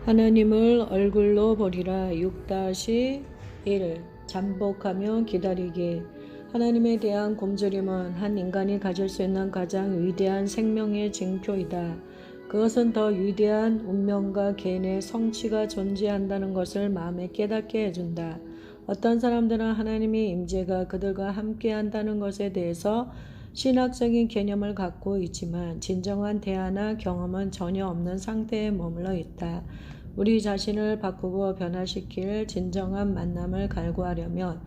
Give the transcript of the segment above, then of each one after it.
하나님을 얼굴로 보리라. 6-1 잠복하며 기다리기. 하나님에 대한 굶주림은 한 인간이 가질 수 있는 가장 위대한 생명의 징표이다. 그것은 더 위대한 운명과 개인의 성취가 존재한다는 것을 마음에 깨닫게 해준다. 어떤 사람들은 하나님의 임재가 그들과 함께한다는 것에 대해서 신학적인 개념을 갖고 있지만 진정한 대화나 경험은 전혀 없는 상태에 머물러 있다. 우리 자신을 바꾸고 변화시킬 진정한 만남을 갈구하려면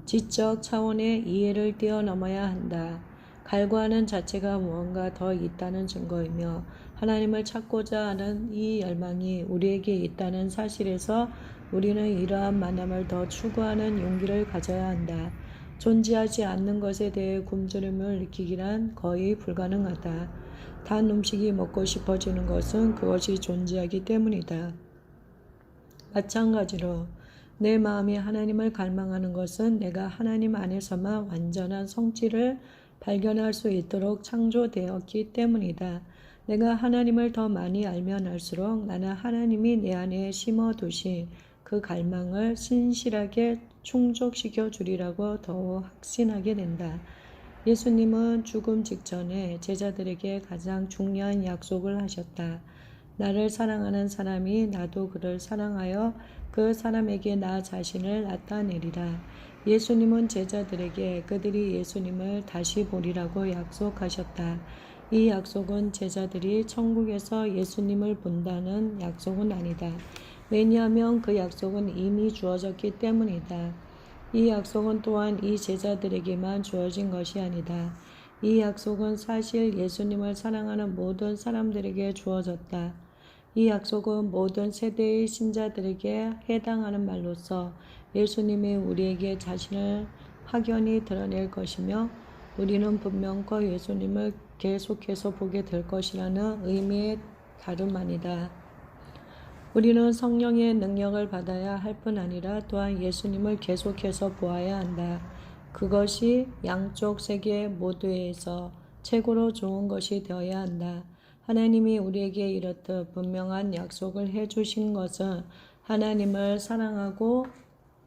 지적 차원의 이해를 뛰어넘어야 한다. 갈구하는 자체가 무언가 더 있다는 증거이며 하나님을 찾고자 하는 이 열망이 우리에게 있다는 사실에서 우리는 이러한 만남을 더 추구하는 용기를 가져야 한다. 존재하지 않는 것에 대해 굶주림을 느끼기란 거의 불가능하다. 단 음식이 먹고 싶어지는 것은 그것이 존재하기 때문이다. 마찬가지로 내 마음이 하나님을 갈망하는 것은 내가 하나님 안에서만 완전한 성취를 발견할 수 있도록 창조되었기 때문이다. 내가 하나님을 더 많이 알면 알수록 나는 하나님이 내 안에 심어두신 그 갈망을 신실하게 충족시켜 주리라고 더욱 확신하게 된다. 예수님은 죽음 직전에 제자들에게 가장 중요한 약속을 하셨다. 나를 사랑하는 사람이 나도 그를 사랑하여 그 사람에게 나 자신을 나타내리라. 예수님은 제자들에게 그들이 예수님을 다시 보리라고 약속하셨다. 이 약속은 제자들이 천국에서 예수님을 본다는 약속은 아니다. 왜냐하면 그 약속은 이미 주어졌기 때문이다. 이 약속은 또한 이 제자들에게만 주어진 것이 아니다. 이 약속은 사실 예수님을 사랑하는 모든 사람들에게 주어졌다. 이 약속은 모든 세대의 신자들에게 해당하는 말로서 예수님이 우리에게 자신을 확연히 드러낼 것이며 우리는 분명 그 예수님을 계속해서 보게 될 것이라는 의미의 다름 아니다. 우리는 성령의 능력을 받아야 할 뿐 아니라 또한 예수님을 계속해서 보아야 한다. 그것이 양쪽 세계 모두에서 최고로 좋은 것이 되어야 한다. 하나님이 우리에게 이렇듯 분명한 약속을 해주신 것은 하나님을 사랑하고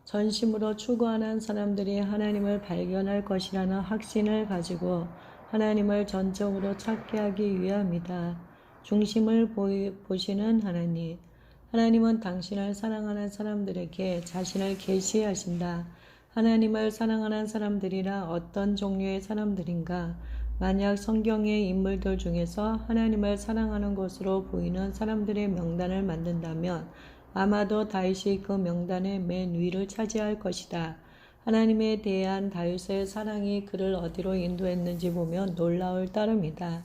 전심으로 추구하는 사람들이 하나님을 발견할 것이라는 확신을 가지고 하나님을 전적으로 찾게 하기 위함이다. 중심을 보시는 하나님. 하나님은 당신을 사랑하는 사람들에게 자신을 계시하신다. 하나님을 사랑하는 사람들이라 어떤 종류의 사람들인가? 만약 성경의 인물들 중에서 하나님을 사랑하는 것으로 보이는 사람들의 명단을 만든다면 아마도 다윗이 그 명단의 맨 위를 차지할 것이다. 하나님에 대한 다윗의 사랑이 그를 어디로 인도했는지 보면 놀라울 따름이다.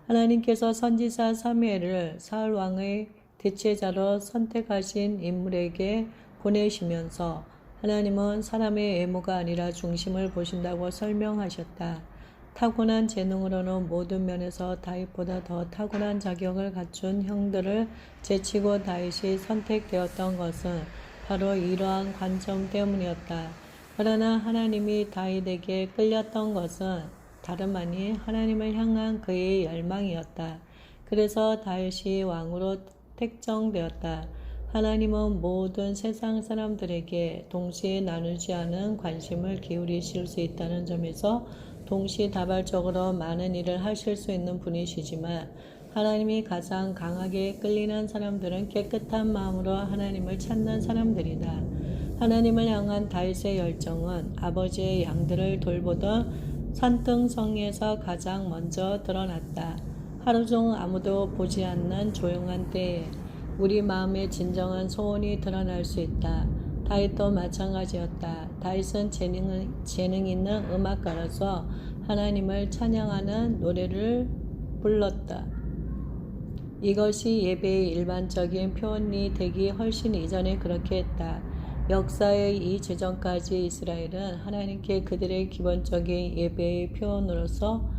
하나님께서 선지자 사무엘을 사울 왕의 대체자로 선택하신 인물에게 보내시면서 하나님은 사람의 외모가 아니라 중심을 보신다고 설명하셨다. 타고난 재능으로는 모든 면에서 다윗보다 더 탁월한 자격을 갖춘 형들을 제치고 다윗이 선택되었던 것은 바로 이러한 관점 때문이었다. 그러나 하나님이 다윗에게 끌렸던 것은 다름 아닌 하나님을 향한 그의 열망이었다. 그래서 다윗이 왕으로 택정되었다. 하나님은 모든 세상 사람들에게 동시에 나누지 않은 관심을 기울이실 수 있다는 점에서 동시다발적으로 많은 일을 하실 수 있는 분이시지만 하나님이 가장 강하게 끌리는 사람들은 깨끗한 마음으로 하나님을 찾는 사람들이다. 하나님을 향한 다윗의 열정은 아버지의 양들을 돌보던 산등성에서 가장 먼저 드러났다. 하루 종 아무도 보지 않는 조용한 때에 우리 마음의 진정한 소원이 드러날 수 있다. 다윗도 마찬가지였다. 다윗은 재능 있는 음악가로서 하나님을 찬양하는 노래를 불렀다. 이것이 예배의 일반적인 표현이 되기 훨씬 이전에 그렇게 했다. 역사의 이 지점까지 이스라엘은 하나님께 그들의 기본적인 예배의 표현으로서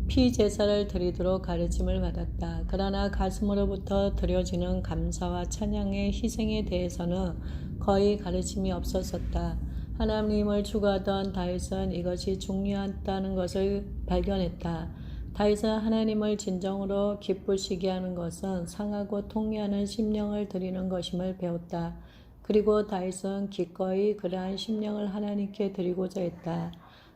피제사를 드리도록 가르침을 받았다. 그러나 가슴으로부터 드려지는 감사와 찬양의 희생에 대해서는 거의 가르침이 없었었다. 하나님을 추구하던 다윗은 이것이 중요하다는 것을 발견했다. 다윗은 하나님을 진정으로 기쁘시게 하는 것은 상하고 통회하는 심령을 드리는 것임을 배웠다. 그리고 다윗은 기꺼이 그러한 심령을 하나님께 드리고자 했다.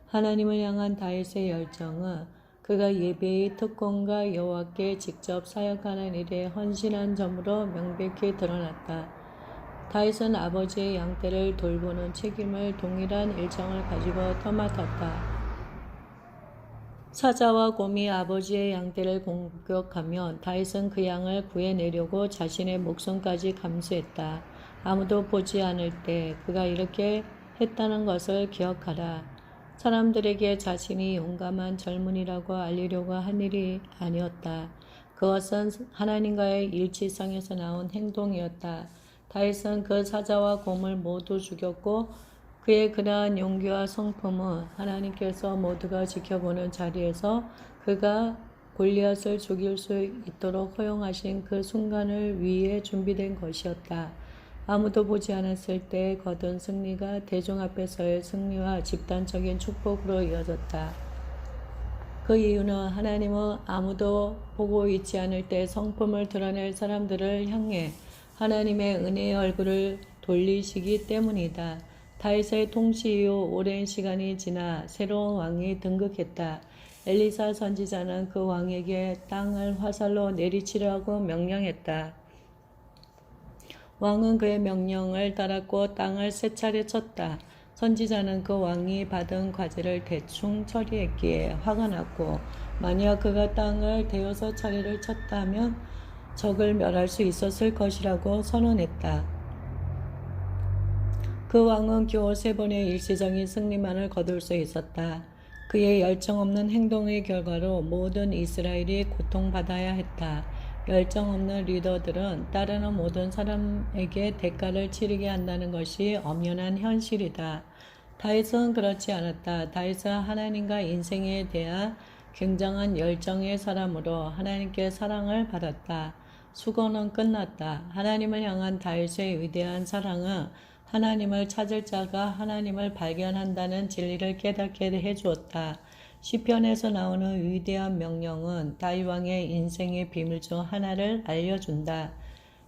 하나님을 향한 다윗의 열정은 그가 예배의 특권과 여호와께 직접 사역하는 일에 헌신한 점으로 명백히 드러났다. 다윗은 아버지의 양떼를 돌보는 책임을 동일한 일정을 가지고 떠맡았다. 사자와 곰이 아버지의 양떼를 공격하며 다윗은 그 양을 구해내려고 자신의 목숨까지 감수했다. 아무도 보지 않을 때 그가 이렇게 했다는 것을 기억하라. 사람들에게 자신이 용감한 젊은이라고 알리려고 한 일이 아니었다. 그것은 하나님과의 일치성에서 나온 행동이었다. 다윗은 그 사자와 곰을 모두 죽였고 그의 그러한 용기와 성품은 하나님께서 모두가 지켜보는 자리에서 그가 골리앗을 죽일 수 있도록 허용하신 그 순간을 위해 준비된 것이었다. 아무도 보지 않았을 때 거둔 승리가 대중 앞에서의 승리와 집단적인 축복으로 이어졌다. 그 이유는 하나님은 아무도 보고 있지 않을 때 성품을 드러낼 사람들을 향해 하나님의 은혜의 얼굴을 돌리시기 때문이다. 다윗의 통치 이후 오랜 시간이 지나 새로운 왕이 등극했다. 엘리사 선지자는 그 왕에게 땅을 화살로 내리치라고 명령했다. 왕은 그의 명령을 따랐고 땅을 세 차례 쳤다. 선지자는 그 왕이 받은 과제를 대충 처리했기에 화가 났고 만약 그가 땅을 대여섯 차례를 쳤다면 적을 멸할 수 있었을 것이라고 선언했다. 그 왕은 겨우 3번의 일시적인 승리만을 거둘 수 있었다. 그의 열정 없는 행동의 결과로 모든 이스라엘이 고통받아야 했다. 열정 없는 리더들은 따르는 모든 사람에게 대가를 치르게 한다는 것이 엄연한 현실이다. 다윗은 그렇지 않았다. 다윗은 하나님과 인생에 대한 굉장한 열정의 사람으로 하나님께 사랑을 받았다. 수고는 끝났다. 하나님을 향한 다윗의 위대한 사랑은 하나님을 찾을 자가 하나님을 발견한다는 진리를 깨닫게 해주었다. 시편에서 나오는 위대한 명령은 다윗 왕의 인생의 비밀 중 하나를 알려준다.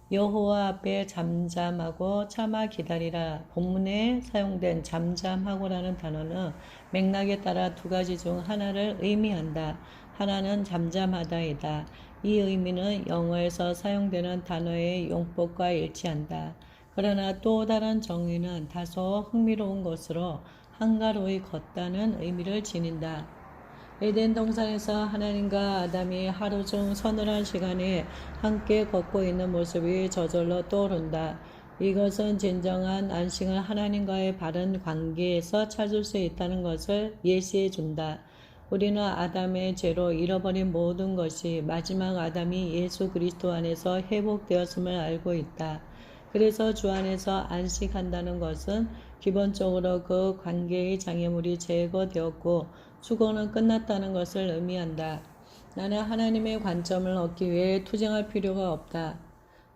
여호와 앞에 잠잠하고 참아 기다리라. 본문에 사용된 잠잠하고라는 단어는 맥락에 따라 두 가지 중 하나를 의미한다. 하나는 잠잠하다이다. 이 의미는 영어에서 사용되는 단어의 용법과 일치한다. 그러나 또 다른 정의는 다소 흥미로운 것으로 한가로이 걷다는 의미를 지닌다. 에덴 동산에서 하나님과 아담이 하루 중 서늘한 시간에 함께 걷고 있는 모습이 저절로 떠오른다. 이것은 진정한 안식을 하나님과의 바른 관계에서 찾을 수 있다는 것을 예시해 준다. 우리는 아담의 죄로 잃어버린 모든 것이 마지막 아담이 예수 그리스도 안에서 회복되었음을 알고 있다. 그래서 주 안에서 안식한다는 것은 기본적으로 그 관계의 장애물이 제거되었고 수고는 끝났다는 것을 의미한다. 나는 하나님의 관점을 얻기 위해 투쟁할 필요가 없다.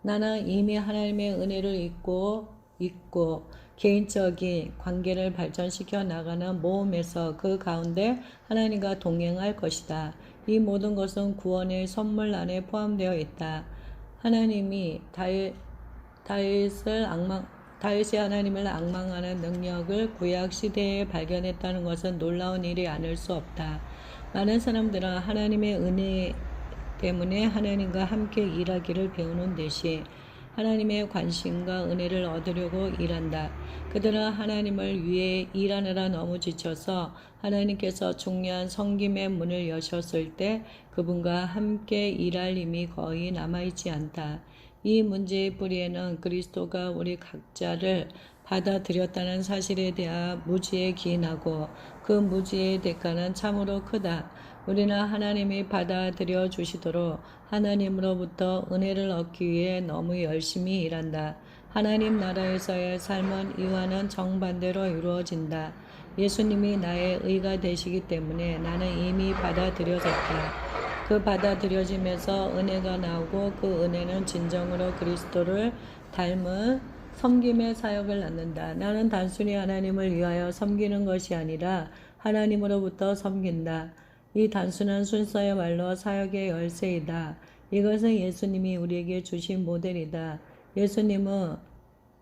나는 이미 하나님의 은혜를 잊고 개인적인 관계를 발전시켜 나가는 모험에서 그 가운데 하나님과 동행할 것이다. 이 모든 것은 구원의 선물 안에 포함되어 있다. 하나님이 다윗이 하나님을 앙망하는 능력을 구약 시대에 발견했다는 것은 놀라운 일이 아닐 수 없다. 많은 사람들은 하나님의 은혜 때문에 하나님과 함께 일하기를 배우는 대신 하나님의 관심과 은혜를 얻으려고 일한다. 그들은 하나님을 위해 일하느라 너무 지쳐서 하나님께서 중요한 섬김의 문을 여셨을 때 그분과 함께 일할 힘이 거의 남아있지 않다. 이 문제의 뿌리에는 그리스도가 우리 각자를 받아들였다는 사실에 대한 무지에 기인하고 그 무지의 대가는 참으로 크다. 우리는 하나님이 받아들여 주시도록 하나님으로부터 은혜를 얻기 위해 너무 열심히 일한다. 하나님 나라에서의 삶은 이와는 정반대로 이루어진다. 예수님이 나의 의가 되시기 때문에 나는 이미 받아들여졌다. 그 받아들여지면서 은혜가 나오고 그 은혜는 진정으로 그리스도를 닮은 섬김의 사역을 낳는다. 나는 단순히 하나님을 위하여 섬기는 것이 아니라 하나님으로부터 섬긴다. 이 단순한 순서야말로 사역의 열쇠이다. 이것은 예수님이 우리에게 주신 모델이다. 예수님은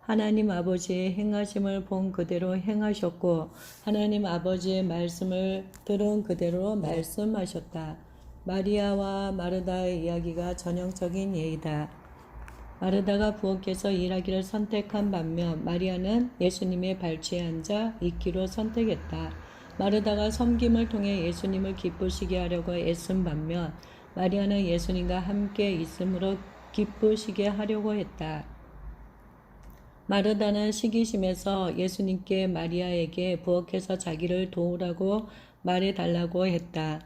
하나님 아버지의 행하심을 본 그대로 행하셨고 하나님 아버지의 말씀을 들은 그대로 말씀하셨다. 마리아와 마르다의 이야기가 전형적인 예이다. 마르다가 부엌에서 일하기를 선택한 반면 마리아는 예수님의 발치에 앉아 있기로 선택했다. 마르다가 섬김을 통해 예수님을 기쁘시게 하려고 애쓴 반면 마리아는 예수님과 함께 있음으로 기쁘시게 하려고 했다. 마르다는 시기심에서 예수님께 마리아에게 부엌에서 자기를 도우라고 말해달라고 했다.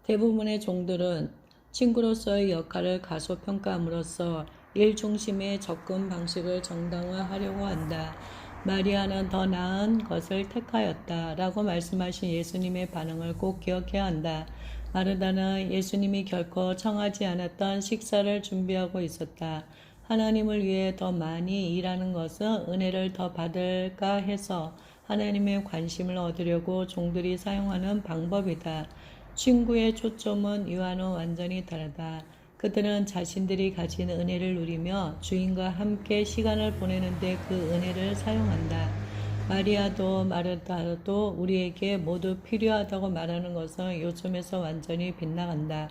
대부분의 종들은 친구로서의 역할을 가소평가함으로써 일 중심의 접근 방식을 정당화하려고 한다. 마리아는 더 나은 것을 택하였다. 라고 말씀하신 예수님의 반응을 꼭 기억해야 한다. 마르다는 예수님이 결코 청하지 않았던 식사를 준비하고 있었다. 하나님을 위해 더 많이 일하는 것은 은혜를 더 받을까 해서 하나님의 관심을 얻으려고 종들이 사용하는 방법이다. 친구의 초점은 이와는 완전히 다르다. 그들은 자신들이 가진 은혜를 누리며 주인과 함께 시간을 보내는데 그 은혜를 사용한다. 마리아도 마르다도 우리에게 모두 필요하다고 말하는 것은 요즘에서 완전히 빗나간다.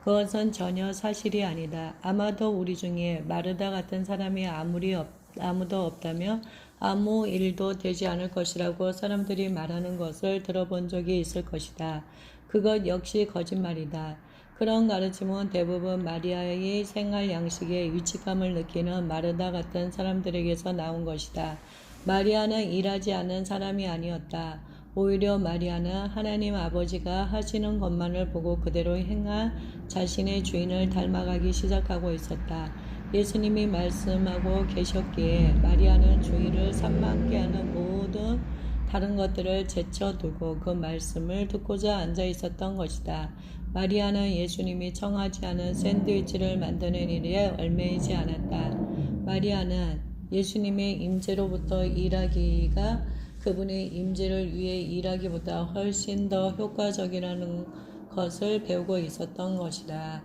그것은 전혀 사실이 아니다. 아마도 우리 중에 마르다 같은 사람이 아무도 없다면 아무 일도 되지 않을 것이라고 사람들이 말하는 것을 들어본 적이 있을 것이다. 그것 역시 거짓말이다. 그런 가르침은 대부분 마리아의 생활 양식에 위치감을 느끼는 마르다 같은 사람들에게서 나온 것이다. 마리아는 일하지 않는 사람이 아니었다. 오히려 마리아는 하나님 아버지가 하시는 것만을 보고 그대로 행한 자신의 주인을 닮아가기 시작하고 있었다. 예수님이 말씀하고 계셨기에 마리아는 주의를 산만케 하는 모든 다른 것들을 제쳐두고 그 말씀을 듣고자 앉아 있었던 것이다. 마리아는 예수님이 청하지 않은 샌드위치를 만드는 일에 얽매이지 않았다. 마리아는 예수님의 임재로부터 일하기가 그분의 임재를 위해 일하기보다 훨씬 더 효과적이라는 것을 배우고 있었던 것이다.